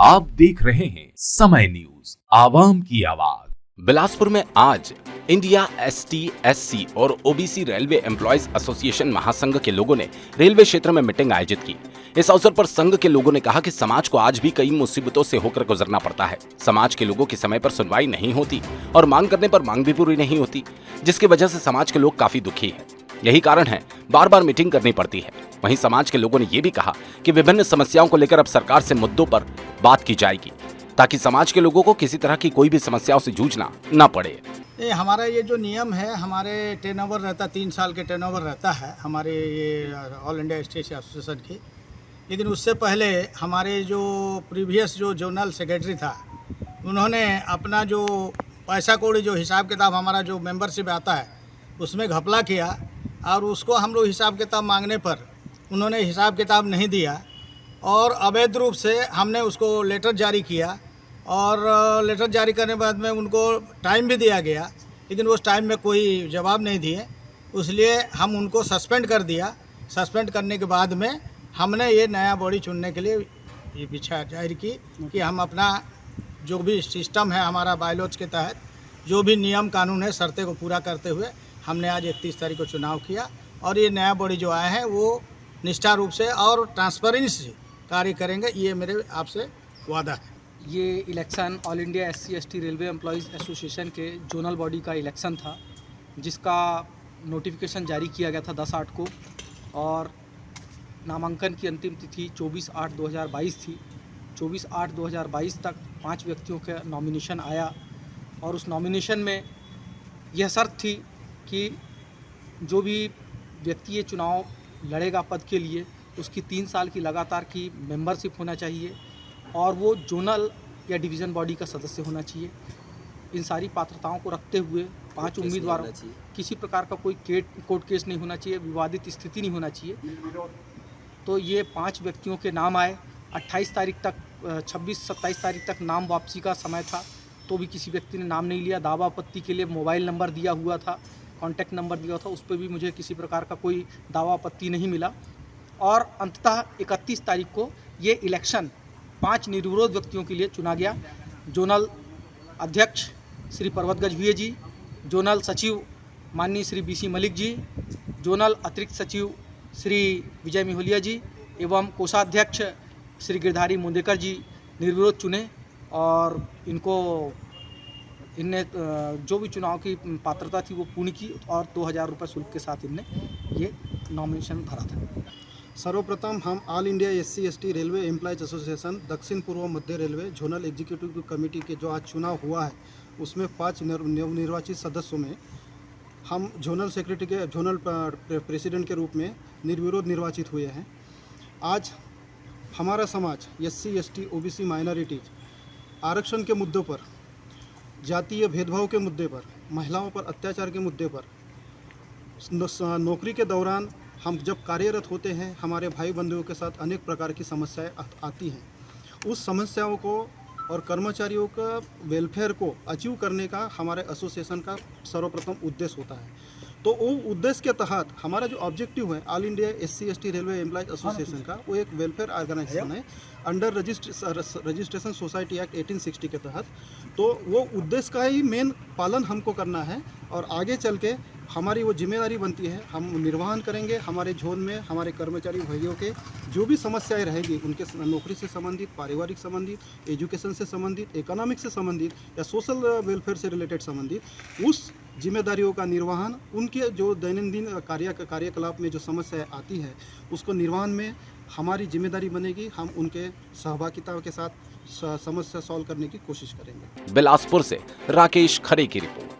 आप देख रहे हैं समय न्यूज, आवाम की आवाज। बिलासपुर में आज इंडिया एसटी, एससी और ओबीसी रेलवे एम्प्लॉयज एसोसिएशन महासंघ के लोगों ने रेलवे क्षेत्र में मीटिंग आयोजित की। इस अवसर पर संघ के लोगों ने कहा कि समाज को आज भी कई मुसीबतों से होकर गुजरना पड़ता है। समाज के लोगों की समय पर सुनवाई नहीं होती और मांग करने पर मांग भी पूरी नहीं होती, जिसकी वजह से समाज के लोग काफी दुखी हैं। यही कारण है बार बार मीटिंग करनी पड़ती है। वहीं समाज के लोगों ने ये भी कहा कि विभिन्न समस्याओं को लेकर अब सरकार से मुद्दों पर बात की जाएगी, ताकि समाज के लोगों को किसी तरह की कोई भी समस्याओं से जूझना न पड़े। हमारा ये जो नियम है, हमारे टर्नओवर रहता 3 साल के टर्नओवर रहता है हमारे ये ऑल इंडिया एसटी एसोसिएशन की। लेकिन उससे पहले हमारे जो प्रीवियस जो जोनल सेक्रेटरी था, उन्होंने अपना जो पैसा कौड़ी जो हिसाब किताब हमारा जो मेंबरशिप आता है उसमें घपला किया और उसको हम लोग हिसाब किताब मांगने पर उन्होंने हिसाब किताब नहीं दिया और अवैध रूप से हमने उसको लेटर जारी किया और लेटर जारी करने के बाद में उनको टाइम भी दिया गया, लेकिन उस टाइम में कोई जवाब नहीं दिए, इसलिए हम उनको सस्पेंड कर दिया। सस्पेंड करने के बाद में हमने ये नया बॉडी चुनने के लिए ये इच्छा जाहिर की कि हम अपना जो भी सिस्टम है हमारा बायलॉज के तहत जो भी नियम कानून है शर्तें को पूरा करते हुए हमने आज 31 तारीख को चुनाव किया और ये नया बॉडी जो आया है वो निष्ठा रूप से और ट्रांसपेरेंसी कार्य करेंगे, ये मेरे आपसे वादा है। ये election all India SC ST railway employees association के जोनल बॉडी का इलेक्शन था, जिसका नोटिफिकेशन जारी किया गया था 10/8 को और नामांकन की अंतिम तिथि 24/8/2022 थी। 24/8/2022 तक 5 व्यक्तियों का नॉमिनेशन आया और उस नॉमिनेशन में यह शर्त थी कि जो भी व्यक्ति ये चुनाव लड़ेगा पद के लिए उसकी 3 साल की लगातार की मेंबरशिप होना चाहिए और वो जोनल या डिवीज़न बॉडी का सदस्य होना चाहिए। इन सारी पात्रताओं को रखते हुए 5 उम्मीदवारों, किसी प्रकार का कोई कोर्ट केस नहीं होना चाहिए, विवादित स्थिति नहीं होना चाहिए। तो ये 5 व्यक्तियों के नाम आए। 28 तारीख तक 26-27 तारीख तक नाम वापसी का समय था, तो भी किसी व्यक्ति ने नाम नहीं लिया। दावा आपत्ति के लिए मोबाइल नंबर दिया हुआ था, कॉन्टैक्ट नंबर दिया था, उस पर भी मुझे किसी प्रकार का कोई दावा आपत्ति नहीं मिला। और अंततः 31 तारीख को ये इलेक्शन 5 निर्विरोध व्यक्तियों के लिए चुना गया। जोनल अध्यक्ष श्री पर्वत गजभिये जी, जोनल सचिव माननीय श्री BC मलिक जी, जोनल अतिरिक्त सचिव श्री विजय मिहोलिया जी एवं कोषाध्यक्ष श्री गिरधारी मुंदेकर जी निर्विरोध चुने और इनने जो भी चुनाव की पात्रता थी वो पूर्ण की और 2000 रुपये शुल्क के साथ इनने ये नॉमिनेशन भरा था। सर्वप्रथम हम all India SC ST railway employees association दक्षिण पूर्व मध्य रेलवे जोनल एग्जीक्यूटिव कमेटी के जो आज चुनाव हुआ है उसमें 5 नवनिर्वाचित सदस्यों में हम जोनल सेक्रेटरी के जोनल प्रेसिडेंट के रूप में निर्विरोध निर्वाचित हुए हैं। आज हमारा समाज एससी एसटी ओबीसी माइनॉरिटीज आरक्षण के मुद्दों पर, जातीय भेदभाव के मुद्दे पर, महिलाओं पर अत्याचार के मुद्दे पर, नौकरी के दौरान हम जब कार्यरत होते हैं हमारे भाई बंधुओं के साथ अनेक प्रकार की समस्याएं आती हैं। उस समस्याओं को और कर्मचारियों का वेलफेयर को अचीव करने का हमारे एसोसिएशन का सर्वप्रथम उद्देश्य होता है। तो वो उद्देश्य के तहत हमारा जो ऑब्जेक्टिव है all India SC ST railway employees association का, वो एक वेलफेयर ऑर्गेनाइजेशन है अंडर रजिस्ट्रेशन सोसाइटी एक्ट 1860 के तहत। तो वो उद्देश्य का ही मेन पालन हमको करना है और आगे चल के हमारी वो जिम्मेदारी बनती है, हम निर्वहन करेंगे। हमारे जोन में हमारे कर्मचारी भाइयों के जो भी समस्याएं रहेगी, उनके नौकरी से संबंधित, पारिवारिक संबंधित, एजुकेशन से संबंधित, इकोनॉमिक से संबंधित या सोशल वेलफेयर से रिलेटेड संबंधित, उस जिम्मेदारियों का निर्वहन, उनके जो दैनंदिन कार्यकलाप में जो समस्याएं आती है उसको निर्वहन में हमारी जिम्मेदारी बनेगी। हम उनके सहभागिता के साथ समस्या सॉल्व करने की कोशिश करेंगे। बिलासपुर से राकेश खरे की रिपोर्ट।